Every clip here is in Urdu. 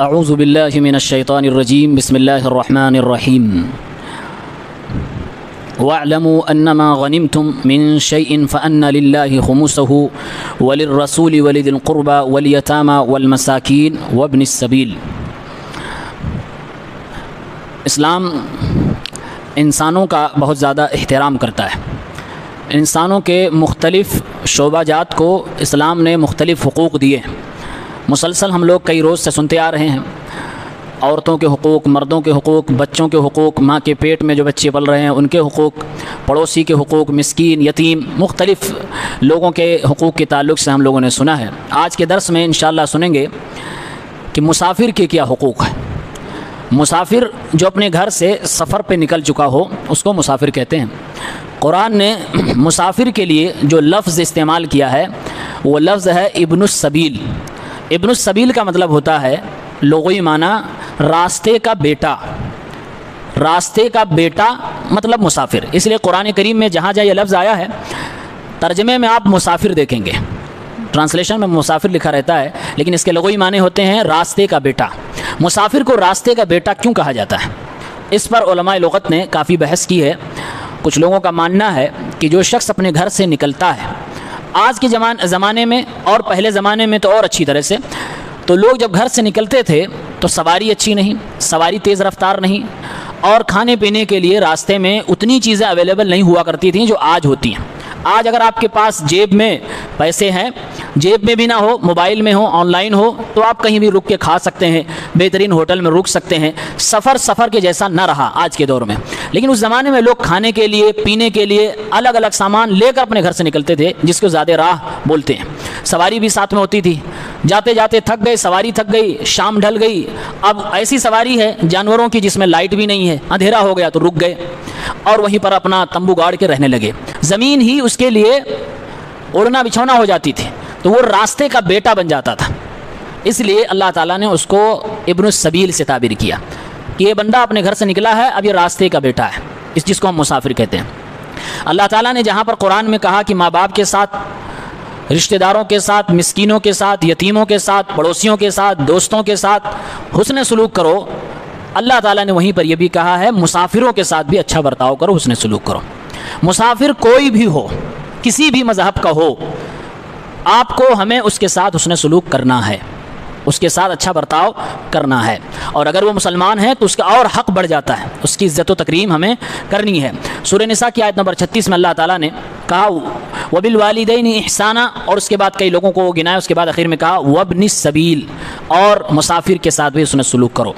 اعوذ باللہ من الشیطان الرجیم بسم اللہ الرحمن الرحیم وَاعْلَمُوا أَنَّمَا غَنِمْتُم مِّن شَيْءٍ فَأَنَّ لِلَّهِ خُمُسَهُ وَلِلرَّسُولِ وَلِذِي الْقُرْبَى وَالْيَتَامَى وَالْمَسَاكِينِ وَابْنِ السَّبِيلِ۔ اسلام انسانوں کا بہت زیادہ احترام کرتا ہے۔ انسانوں کے مختلف شعبہ جات کو اسلام نے مختلف حقوق دیے۔ مسلسل ہم لوگ کئی روز سے سنتے آ رہے ہیں، عورتوں کے حقوق، مردوں کے حقوق، بچوں کے حقوق، ماں کے پیٹ میں جو بچے پل رہے ہیں ان کے حقوق، پڑوسی کے حقوق، مسکین، یتیم، مختلف لوگوں کے حقوق کے تعلق سے ہم لوگوں نے سنا ہے۔ آج کے درس میں انشاءاللہ سنیں گے کہ مسافر کے کیا حقوق ہیں۔ مسافر جو اپنے گھر سے سفر پہ نکل چکا ہو اس کو مسافر کہتے ہیں۔ قرآن نے مسافر کے لیے جو لفظ استعمال کیا ہے وہ لفظ ہے ابن السبیل۔ ابن السبیل کا مطلب ہوتا ہے لغوی معنی راستے کا بیٹا۔ راستے کا بیٹا مطلب مسافر۔ اس لیے قرآن کریم میں جہاں جہاں یہ لفظ آیا ہے ترجمے میں آپ مسافر دیکھیں گے، ٹرانسلیشن میں مسافر لکھا رہتا ہے لیکن اس کے لغوی معنی ہوتے ہیں راستے کا بیٹا۔ مسافر کو راستے کا بیٹا کیوں کہا جاتا ہے؟ اس پر علماء لغت نے کافی بحث کی ہے۔ کچھ لوگوں کا ماننا ہے کہ جو شخص اپنے گھر سے نکلتا ہے، آج کے زمانے میں اور پہلے زمانے میں تو اور اچھی طرح سے، تو لوگ جب گھر سے نکلتے تھے تو سواری اچھی نہیں، سواری تیز رفتار نہیں، اور کھانے پینے کے لیے راستے میں اتنی چیزیں اویلیبل نہیں ہوا کرتی تھیں جو آج ہوتی ہیں۔ آج اگر آپ کے پاس جیب میں پیسے ہیں، جیب میں بھی نہ ہو، موبائل میں ہو، آن لائن ہو، تو آپ کہیں بھی رک کے کھا سکتے ہیں، بہترین ہوٹل میں رک سکتے ہیں۔ سفر کے جیسا نہ رہا آج کے دور میں، لیکن اس زمانے میں لوگ کھانے کے لیے، پینے کے لیے الگ الگ سامان لے کر اپنے گھر سے نکلتے تھے، جس کو زیادہ راہ بولتے ہیں۔ سواری بھی ساتھ میں ہوتی تھی، جاتے جاتے تھک گئے، سواری تھک گئی، شام ڈھل گئی، اب ایسی سواری ہے جانوروں کی جس میں لائٹ بھی نہیں ہے، اندھیرا ہو گیا تو رک گئے اور وہیں پر اپنا تمبو گاڑ کے رہنے لگے۔ زمین ہی اس کے لیے اڑنا بچھونا ہو جاتی تھی، تو وہ راستے کا بیٹا بن جاتا تھا۔ اس لیے اللہ تعالیٰ نے اس کو ابن السبیل سے تعبیر کیا کہ یہ بندہ اپنے گھر سے نکلا ہے، اب یہ راستے کا بیٹا ہے، جس کو ہم مسافر کہتے ہیں۔ اللہ تعالیٰ نے جہاں پر قرآن میں کہا کہ ماں باپ کے ساتھ، رشتہ داروں کے ساتھ، مسکینوں کے ساتھ، یتیموں کے ساتھ، پڑوسیوں کے ساتھ، دوستوں کے ساتھ حسن سلوک کرو، اللہ تعالیٰ نے وہیں پر یہ بھی کہا ہے مسافروں کے ساتھ بھی اچھا برتاؤ کرو، حسن سلوک کرو۔ مسافر کوئی بھی ہو، کسی بھی مذہب کا ہو، آپ کو ہمیں اس کے ساتھ حسن سلوک کرنا ہے، اس کے ساتھ اچھا برتاؤ کرنا ہے، اور اگر وہ مسلمان ہے تو اس کا اور حق بڑھ جاتا ہے، اس کی عزت و تکریم ہمیں کرنی ہے۔ سورہ نساء کی آیت نمبر 36 میں اللہ تعالیٰ نے کہا وَبِالْوَالِدَيْنِ احسانا، اور اس کے بعد کئی لوگوں کو گنایا، اس کے بعد آخر میں کہا وَابْنِ السَّبِيلِ، اور مسافر کے ساتھ بھی حسن سلوک کرو۔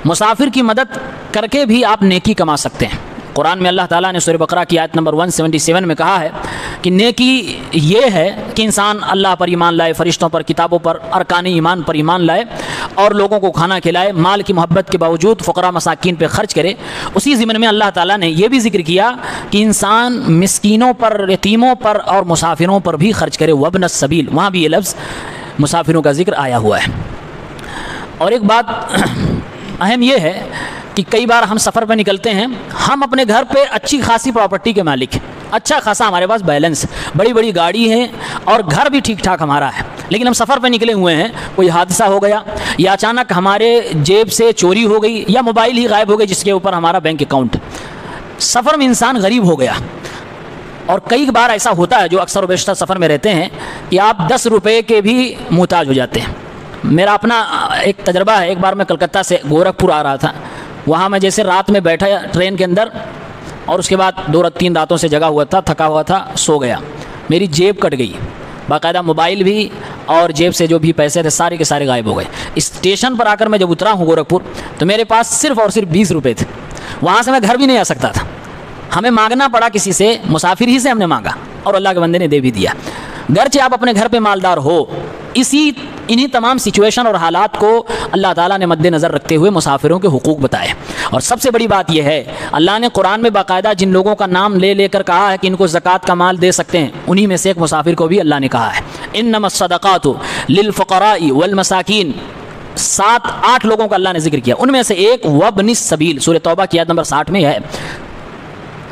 مسافر کی مدد کر کے بھی آپ نیکی کما سکتے ہیں۔ قرآن میں اللہ تعالیٰ نے سورہ بقرہ کی آیت نمبر 177 میں کہا ہے کہ نیکی یہ ہے کہ انسان اللہ پر ایمان لائے، فرشتوں پر، کتابوں پر، ارکان ایمان پر ایمان لائے، اور لوگوں کو کھانا کھلائے، مال کی محبت کے باوجود فقراء مساکین پہ خرچ کرے۔ اسی ضمن میں اللہ تعالیٰ نے یہ بھی ذکر کیا کہ انسان مسکینوں پر، یتیموں پر اور مسافروں پر بھی خرچ کرے، وابن السبیل، وہاں بھی یہ لفظ مسافروں کا ذکر آیا ہوا ہے۔ اور ایک بات اہم یہ ہے کہ کئی بار ہم سفر پہ نکلتے ہیں، ہم اپنے گھر پہ اچھی خاصی پراپرٹی کے مالک ہیں، اچھا خاصا ہمارے پاس بیلنس، بڑی بڑی گاڑی ہے اور گھر بھی ٹھیک ٹھاک ہمارا ہے، لیکن ہم سفر پہ نکلے ہوئے ہیں، کوئی حادثہ ہو گیا یا اچانک ہمارے جیب سے چوری ہو گئی یا موبائل ہی غائب ہو گئی جس کے اوپر ہمارا بینک اکاؤنٹ، سفر میں انسان غریب ہو گیا۔ اور کئی بار ایسا ہوتا ہے جو اکثر و بیشتر سفر میں رہتے ہیں کہ آپ 10 روپے کے بھی محتاج ہو جاتے ہیں۔ میرا اپنا ایک تجربہ ہے، ایک بار میں کلکتہ سے گورکھپور آ رہا تھا، وہاں میں جیسے رات میں بیٹھا ٹرین کے اندر، اور اس کے بعد 2-3 راتوں سے جگا ہوا تھا، تھکا ہوا تھا، سو گیا، میری جیب کٹ گئی، باقاعدہ موبائل بھی اور جیب سے جو بھی پیسے تھے سارے کے سارے غائب ہو گئے۔ اسٹیشن پر آ کر میں جب اترا ہوں گورکھپور تو میرے پاس صرف اور صرف 20 روپے تھے، وہاں سے میں گھر بھی نہیں آ سکتا تھا، ہمیں مانگنا پڑا کسی سے، مسافر ہی سے ہم نے مانگا اور اللہ کے بندے نے دے بھی دیا۔ گرچہ آپ اپنے گھر پہ مالدار ہو، انہی تمام سچویشن اور حالات کو اللہ تعالیٰ نے مد نظر رکھتے ہوئے مسافروں کے حقوق بتائے۔ اور سب سے بڑی بات یہ ہے اللہ نے قرآن میں باقاعدہ جن لوگوں کا نام لے کر کہا ہے کہ ان کو زکوٰۃ کا مال دے سکتے ہیں، انہی میں سے ایک مسافر کو بھی اللہ نے کہا ہے انما الصدقات للفقراء والمساکین۔ 7-8 لوگوں کا اللہ نے ذکر کیا، ان میں سے ایک وابن السبیل، سورہ توبہ کی آیت نمبر 60 میں ہے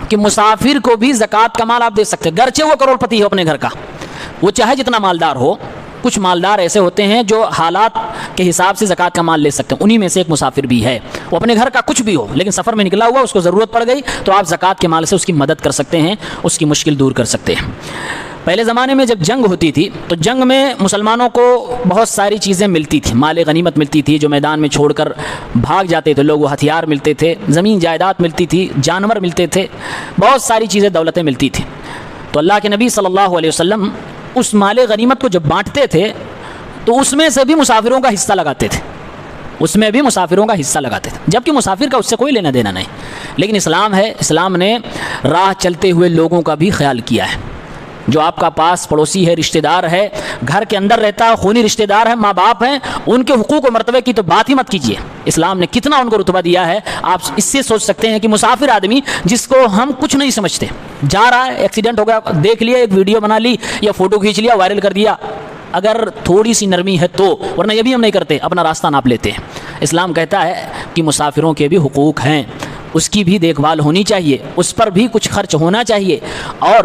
کہ مسافر کو بھی زکوٰۃ کا مال آپ دے سکتے ہیں، گرچہ وہ کروڑ پتی ہو اپنے گھر کا، وہ چاہے جتنا مالدار ہو۔ کچھ مالدار ایسے ہوتے ہیں جو حالات کے حساب سے زکوٰۃ کا مال لے سکتے ہیں. انہی میں سے ایک مسافر بھی ہے. وہ اپنے گھر کا کچھ بھی ہو لیکن سفر میں نکلا ہوا, اس کو ضرورت پڑ گئی تو آپ زکوٰۃ کے مال سے اس کی مدد کر سکتے ہیں, اس کی مشکل دور کر سکتے ہیں. پہلے زمانے میں جب جنگ ہوتی تھی تو جنگ میں مسلمانوں کو بہت ساری چیزیں ملتی تھیں, مال غنیمت ملتی تھی جو میدان میں چھوڑ کر بھاگ جاتے تھے لوگ, وہ ہتھیار ملتے تھے, زمین جائیداد ملتی تھی, جانور ملتے تھے, بہت ساری چیزیں دولتیں ملتی تھیں. تو اللہ کے نبی صلی اللہ علیہ وسلم اس مال غنیمت کو جب بانٹتے تھے تو اس میں سے بھی مسافروں کا حصہ لگاتے تھے, اس میں بھی مسافروں کا حصہ لگاتے تھے, جبکہ مسافر کا اس سے کوئی لینا دینا نہیں. لیکن اسلام ہے, اسلام نے راہ چلتے ہوئے لوگوں کا بھی خیال کیا ہے. جو آپ کا پاس پڑوسی ہے, رشتہ دار ہے, گھر کے اندر رہتا ہے, خونی رشتہ دار ہے, ماں باپ ہیں, ان کے حقوق و مرتبے کی تو بات ہی مت کیجیے. اسلام نے کتنا ان کو رتبہ دیا ہے. آپ اس سے سوچ سکتے ہیں کہ مسافر آدمی جس کو ہم کچھ نہیں سمجھتے, جا رہا ہے, ایکسیڈنٹ ہو گیا, دیکھ لیا, ایک ویڈیو بنا لی یا فوٹو کھینچ لیا, وائرل کر دیا, اگر تھوڑی سی نرمی ہے تو, ورنہ یہ بھی ہم نہیں کرتے, اپنا راستہ ناپ لیتے ہیں. اسلام کہتا ہے کہ مسافروں کے بھی حقوق ہیں, اس کی بھی دیکھ بھال ہونی چاہیے, اس پر بھی کچھ خرچ ہونا چاہیے. اور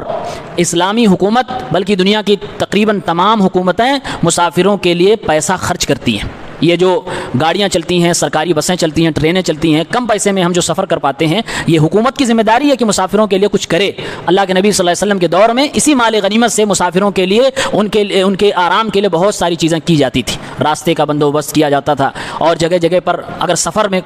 اسلامی حکومت بلکہ دنیا کی تقریباً تمام حکومتیں مسافروں کے لیے پیسہ خرچ کرتی ہیں. یہ جو گاڑیاں چلتی ہیں, سرکاری بسیں چلتی ہیں, ٹرینیں چلتی ہیں, کم پیسے میں ہم جو سفر کر پاتے ہیں, یہ حکومت کی ذمہ داری ہے کہ مسافروں کے لیے کچھ کرے. اللہ کے نبی صلی اللہ علیہ وسلم کے دور میں اسی مال غنیمت سے مسافروں کے لیے ان کے آرام کے لیے بہت ساری چیزیں کی جاتی تھی. راستے کا بندوبست کیا جاتا تھا, اور جگہ جگہ پر اگر سفر میں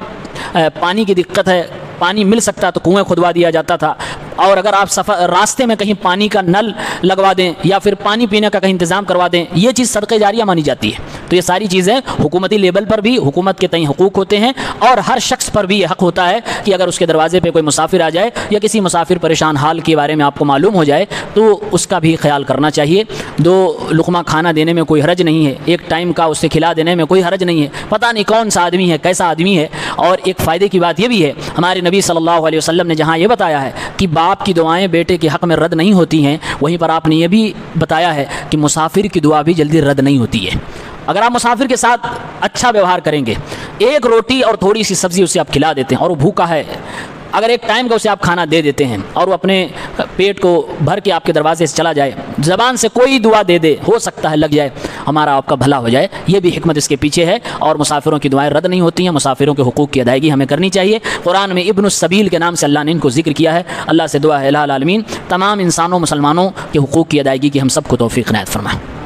پانی کی دقت ہے, پانی مل سکتا تو کنویں کھدوا دیا جاتا تھا. اور اگر آپ راستے میں کہیں پانی کا نل لگوا دیں یا پھر پانی پینے کا کہیں انتظام کروا دیں, یہ چیز صدقہ جاریہ مانی جاتی ہے. تو یہ ساری چیزیں حکومتی لیول پر بھی حکومت کے تئیں حقوق ہوتے ہیں, اور ہر شخص پر بھی یہ حق ہوتا ہے کہ اگر اس کے دروازے پہ کوئی مسافر آ جائے یا کسی مسافر پریشان حال کے بارے میں آپ کو معلوم ہو جائے تو اس کا بھی خیال کرنا چاہیے. 2 لقمہ کھانا دینے میں کوئی حرج نہیں ہے, ایک ٹائم کا اسے کھلا دینے میں کوئی حرج نہیں ہے. پتہ نہیں کون سا آدمی ہے, کیسا آدمی ہے. اور ایک فائدے کی بات یہ بھی ہے, ہمارے نبی صلی اللہ علیہ وسلم نے جہاں یہ بتایا ہے کہ باپ کی دعائیں بیٹے کے حق میں رد نہیں ہوتی ہیں, وہیں پر آپ نے یہ بھی بتایا ہے کہ مسافر کی دعا بھی جلدی رد نہیں ہوتی ہے. اگر آپ مسافر کے ساتھ اچھا ویوہار کریں گے, ایک روٹی اور تھوڑی سی سبزی اسے آپ کھلا دیتے ہیں اور وہ بھوکا ہے, اگر ایک ٹائم کا اسے آپ کھانا دے دیتے ہیں اور وہ اپنے پیٹ کو بھر کے آپ کے دروازے سے چلا جائے, زبان سے کوئی دعا دے دے, ہو سکتا ہے لگ جائے, ہمارا آپ کا بھلا ہو جائے. یہ بھی حکمت اس کے پیچھے ہے. اور مسافروں کی دعائیں رد نہیں ہوتی ہیں, مسافروں کے حقوق کی ادائیگی ہمیں کرنی چاہیے. قرآن میں ابن السبیل کے نام سے اللہ نے ان کو ذکر کیا ہے. اللہ سے دعا ہے الہ العالمین تمام انسانوں مسلمانوں کے حقوق کی ادائیگی کی ہم سب کو توفیق عنایت فرمائے.